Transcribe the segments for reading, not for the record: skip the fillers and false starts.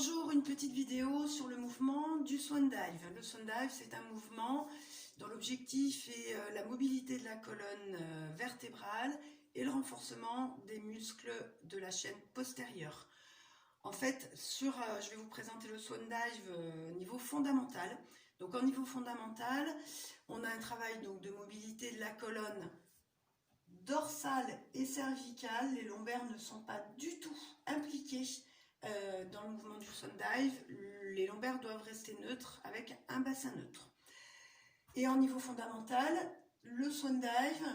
Bonjour, une petite vidéo sur le mouvement du Swan Dive. Le Swan Dive, c'est un mouvement dont l'objectif est la mobilité de la colonne vertébrale et le renforcement des muscles de la chaîne postérieure. En fait, je vais vous présenter le Swan Dive au niveau fondamental. Donc, au niveau fondamental, on a un travail donc, de mobilité de la colonne dorsale et cervicale. Les lombaires ne sont pas du tout impliqués dans le mouvement du Swan Dive. Les lombaires doivent rester neutres avec un bassin neutre. Et en niveau fondamental, le Swan Dive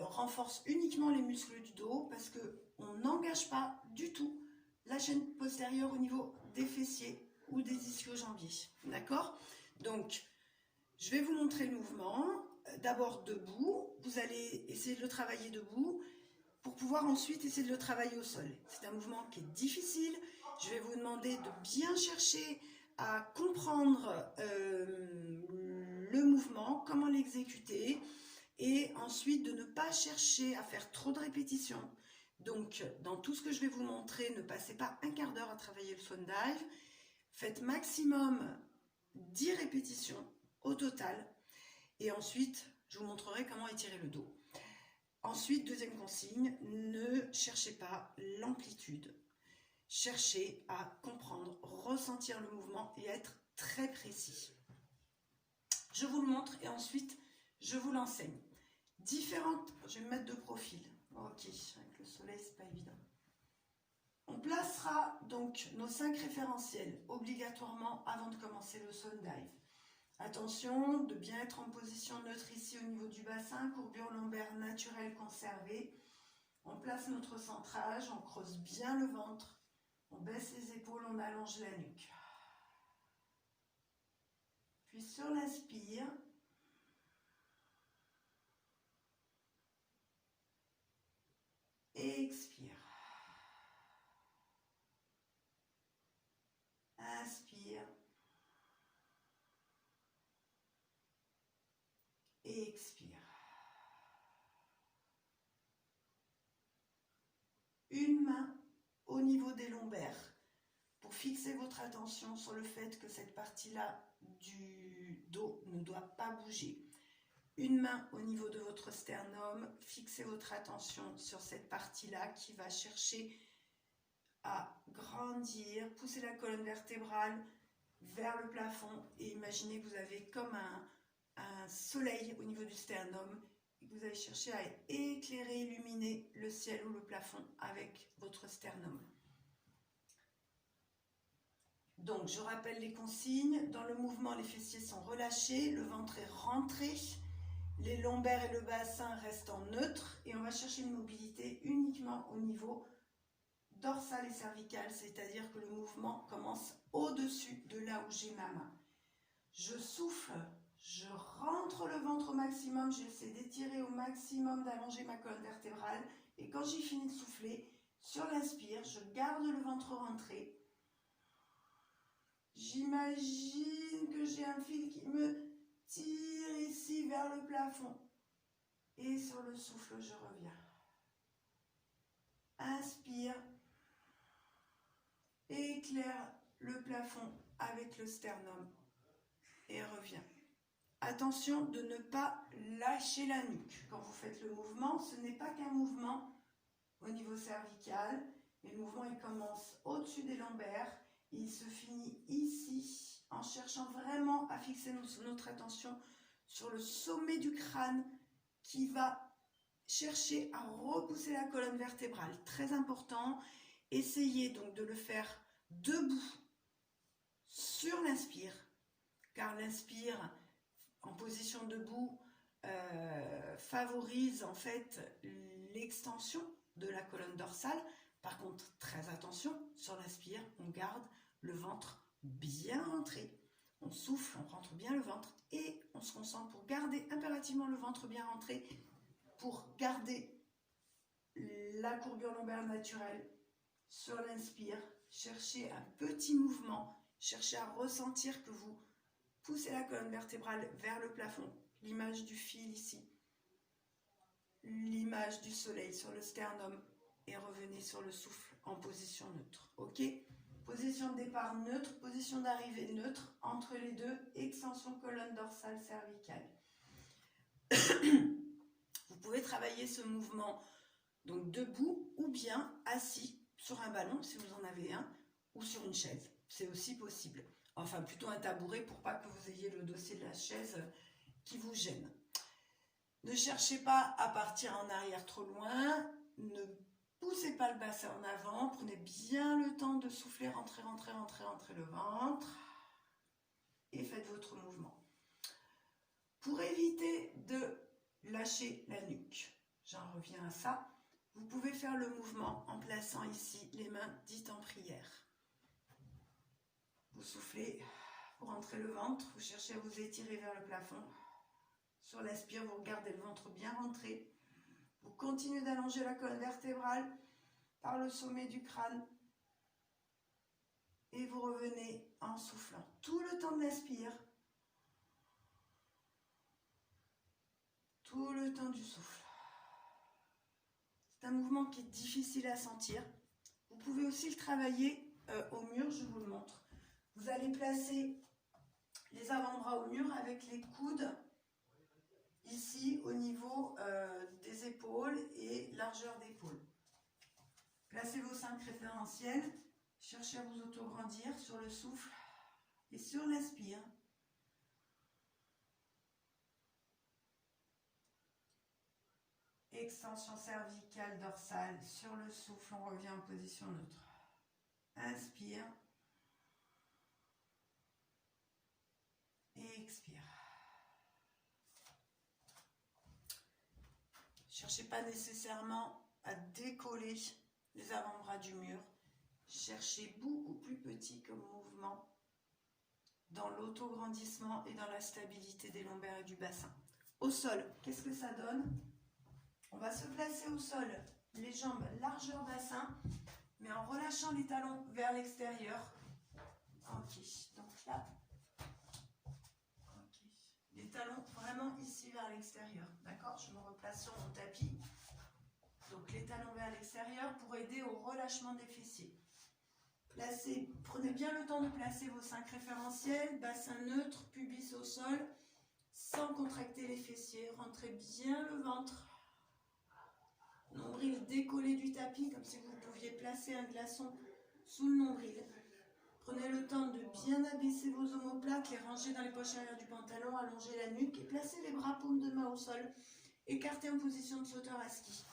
renforce uniquement les muscles du dos parce qu'on n'engage pas du tout la chaîne postérieure au niveau des fessiers ou des ischio-jambiers. D'accord? Donc, je vais vous montrer le mouvement. D'abord debout, vous allez essayer de le travailler debout pour pouvoir ensuite essayer de le travailler au sol. C'est un mouvement qui est difficile. Je vais vous demander de bien chercher à comprendre le mouvement, comment l'exécuter, et ensuite de ne pas chercher à faire trop de répétitions. Donc, dans tout ce que je vais vous montrer, ne passez pas un quart d'heure à travailler le Swan Dive. Faites maximum 10 répétitions au total. Et ensuite, je vous montrerai comment étirer le dos. Ensuite, deuxième consigne, ne cherchez pas l'amplitude. Cherchez à comprendre, ressentir le mouvement et être très précis. Je vous le montre et ensuite, je vous l'enseigne. Je vais me mettre de profil. Ok, avec le soleil, c'est pas évident. On placera donc nos 5 référentiels obligatoirement avant de commencer le Swan Dive. Attention de bien être en position neutre ici au niveau du bassin, courbure lombaire naturelle conservée. On place notre centrage, on creuse bien le ventre, on baisse les épaules, on allonge la nuque. Puis sur l'inspire, et expire. Inspire. Et expire. Une main au niveau des lombaires pour fixer votre attention sur le fait que cette partie-là du dos ne doit pas bouger. Une main au niveau de votre sternum, fixez votre attention sur cette partie-là qui va chercher à grandir, pousser la colonne vertébrale vers le plafond et imaginez que vous avez comme un soleil au niveau du sternum et que vous allez chercher à éclairer, illuminer le ciel ou le plafond avec votre sternum. Donc, je rappelle les consignes. Dans le mouvement, les fessiers sont relâchés, le ventre est rentré, les lombaires et le bassin restent en neutre et on va chercher une mobilité uniquement au niveau dorsal et cervical, c'est-à-dire que le mouvement commence au-dessus de là où j'ai ma main. Je souffle, je rentre le ventre au maximum, j'essaie d'étirer au maximum, d'allonger ma colonne vertébrale et quand j'ai fini de souffler, sur l'inspire, je garde le ventre rentré. J'imagine que j'ai un fil qui me tire ici vers le plafond. Et sur le souffle, je reviens. Inspire. Éclaire le plafond avec le sternum. Et reviens. Attention de ne pas lâcher la nuque. Quand vous faites le mouvement, ce n'est pas qu'un mouvement au niveau cervical. Mais le mouvement, il commence au-dessus des lombaires. Il se finit ici en cherchant vraiment à fixer notre attention sur le sommet du crâne qui va chercher à repousser la colonne vertébrale. Très important. Essayez donc de le faire debout sur l'inspire, car l'inspire en position debout favorise en fait l'extension de la colonne dorsale. Par contre, très attention, sur l'inspire, on garde le ventre bien rentré. On souffle, on rentre bien le ventre et on se concentre pour garder impérativement le ventre bien rentré, pour garder la courbure lombaire naturelle. Sur l'inspire, cherchez un petit mouvement, cherchez à ressentir que vous poussez la colonne vertébrale vers le plafond. L'image du fil ici, l'image du soleil sur le sternum et revenez sur le souffle en position neutre. Ok ? Position de départ neutre, position d'arrivée neutre, entre les deux, extension colonne dorsale cervicale. Vous pouvez travailler ce mouvement donc debout ou bien assis sur un ballon si vous en avez un, ou sur une chaise, c'est aussi possible. Enfin plutôt un tabouret pour pas que vous ayez le dossier de la chaise qui vous gêne. Ne cherchez pas à partir en arrière trop loin, ne poussez pas le bassin en avant, prenez bien le temps de souffler, rentrer le ventre et faites votre mouvement. Pour éviter de lâcher la nuque, j'en reviens à ça, vous pouvez faire le mouvement en plaçant ici les mains dites en prière. Vous soufflez, vous rentrez le ventre, vous cherchez à vous étirer vers le plafond. Sur l'aspire, vous regardez le ventre bien rentré. Vous continuez d'allonger la colonne vertébrale par le sommet du crâne. Et vous revenez en soufflant tout le temps de l'aspire. Tout le temps du souffle. C'est un mouvement qui est difficile à sentir. Vous pouvez aussi le travailler au mur, je vous le montre. Vous allez placer les avant-bras au mur avec les coudes ici au niveau des épaules et largeur d'épaule. Placez vos 5 référentiels, cherchez à vous autograndir sur le souffle et sur l'aspire. Extension cervicale dorsale sur le souffle, on revient en position neutre. Inspire et expire. Cherchez pas nécessairement à décoller les avant-bras du mur. Cherchez beaucoup plus petit comme mouvement dans l'autograndissement et dans la stabilité des lombaires et du bassin. Au sol, qu'est-ce que ça donne? On va se placer au sol, les jambes largeur bassin, mais en relâchant les talons vers l'extérieur. Ok, donc là, ok. Les talons vraiment ici vers l'extérieur, d'accord? Je me replace sur mon tapis. Donc les talons vers l'extérieur pour aider au relâchement des fessiers. Prenez bien le temps de placer vos 5 référentiels, bassin neutre, pubis au sol, sans contracter les fessiers. Rentrez bien le ventre. Nombril décollé du tapis, comme si vous pouviez placer un glaçon sous le nombril. Prenez le temps de bien abaisser vos omoplates, les ranger dans les poches arrière du pantalon, allonger la nuque et placer les bras paumes de main au sol. Écartez en position de sauteur à ski.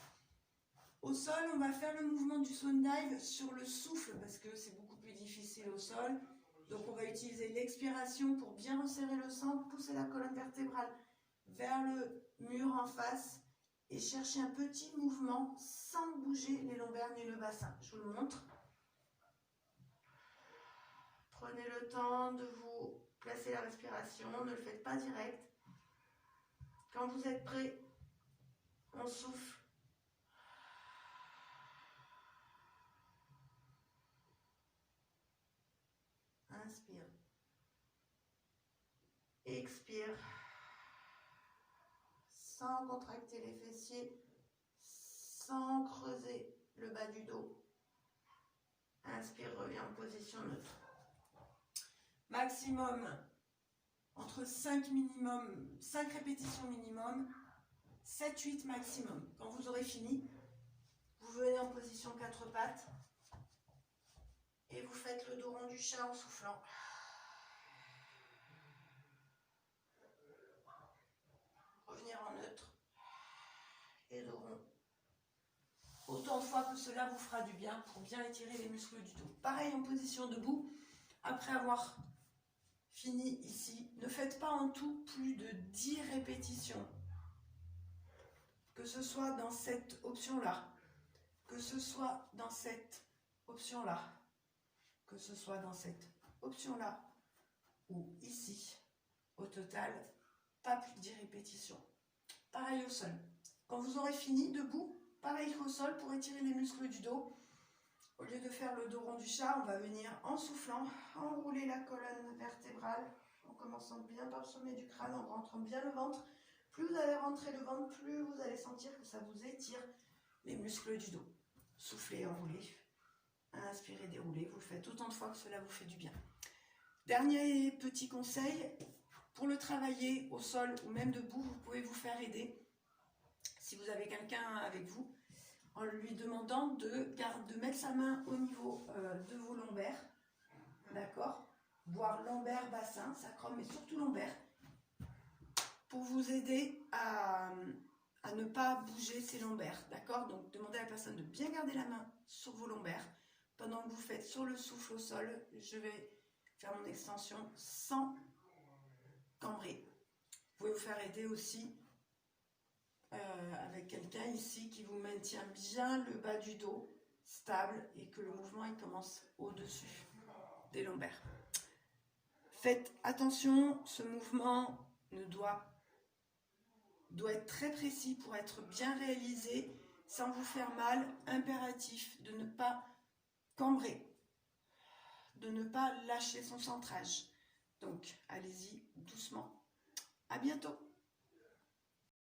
Au sol, on va faire le mouvement du swan dive sur le souffle parce que c'est beaucoup plus difficile au sol. Donc on va utiliser l'expiration pour bien resserrer le centre, pousser la colonne vertébrale vers le mur en face et chercher un petit mouvement sans bouger les lombaires ni le bassin. Je vous le montre. Prenez le temps de vous placer la respiration, ne le faites pas direct. Quand vous êtes prêt, on souffle. Inspire. Expire. Sans contracter les fessiers, sans creuser le bas du dos. Inspire, reviens en position neutre. Maximum, entre 5 répétitions minimum, 7-8 maximum. Quand vous aurez fini, vous venez en position 4 pattes et vous faites le dos rond du chat en soufflant. Revenir en neutre et dos rond. Autant de fois que cela vous fera du bien pour bien étirer les muscles du dos. Pareil en position debout, après avoir fini ici, ne faites pas en tout plus de 10 répétitions. Que ce soit dans cette option-là, que ce soit dans cette option-là, que ce soit dans cette option-là ou ici, au total, pas plus de 10 répétitions. Pareil au sol. Quand vous aurez fini debout, pareil qu'au sol pour étirer les muscles du dos. Au lieu de faire le dos rond du chat, on va venir en soufflant, enrouler la colonne vertébrale, en commençant bien par le sommet du crâne, en rentrant bien le ventre. Plus vous allez rentrer le ventre, plus vous allez sentir que ça vous étire les muscles du dos. Soufflez, enroulez. Inspirez, déroulez. Vous le faites autant de fois que cela vous fait du bien. Dernier petit conseil, pour le travailler au sol ou même debout, vous pouvez vous faire aider, si vous avez quelqu'un avec vous, en lui demandant de mettre sa main au niveau de vos lombaires, d'accord, voire lombaire, bassin, sacrum, mais surtout lombaire, pour vous aider à ne pas bouger ces lombaires, d'accord. Donc demandez à la personne de bien garder la main sur vos lombaires. Pendant que vous faites sur le souffle au sol, je vais faire mon extension sans cambrer. Vous pouvez vous faire aider aussi avec quelqu'un ici qui vous maintient bien le bas du dos stable et que le mouvement il commence au-dessus des lombaires. Faites attention, ce mouvement doit être très précis pour être bien réalisé sans vous faire mal. Impératif de ne pas cambrer, de ne pas lâcher son centrage. Donc allez-y doucement. À bientôt.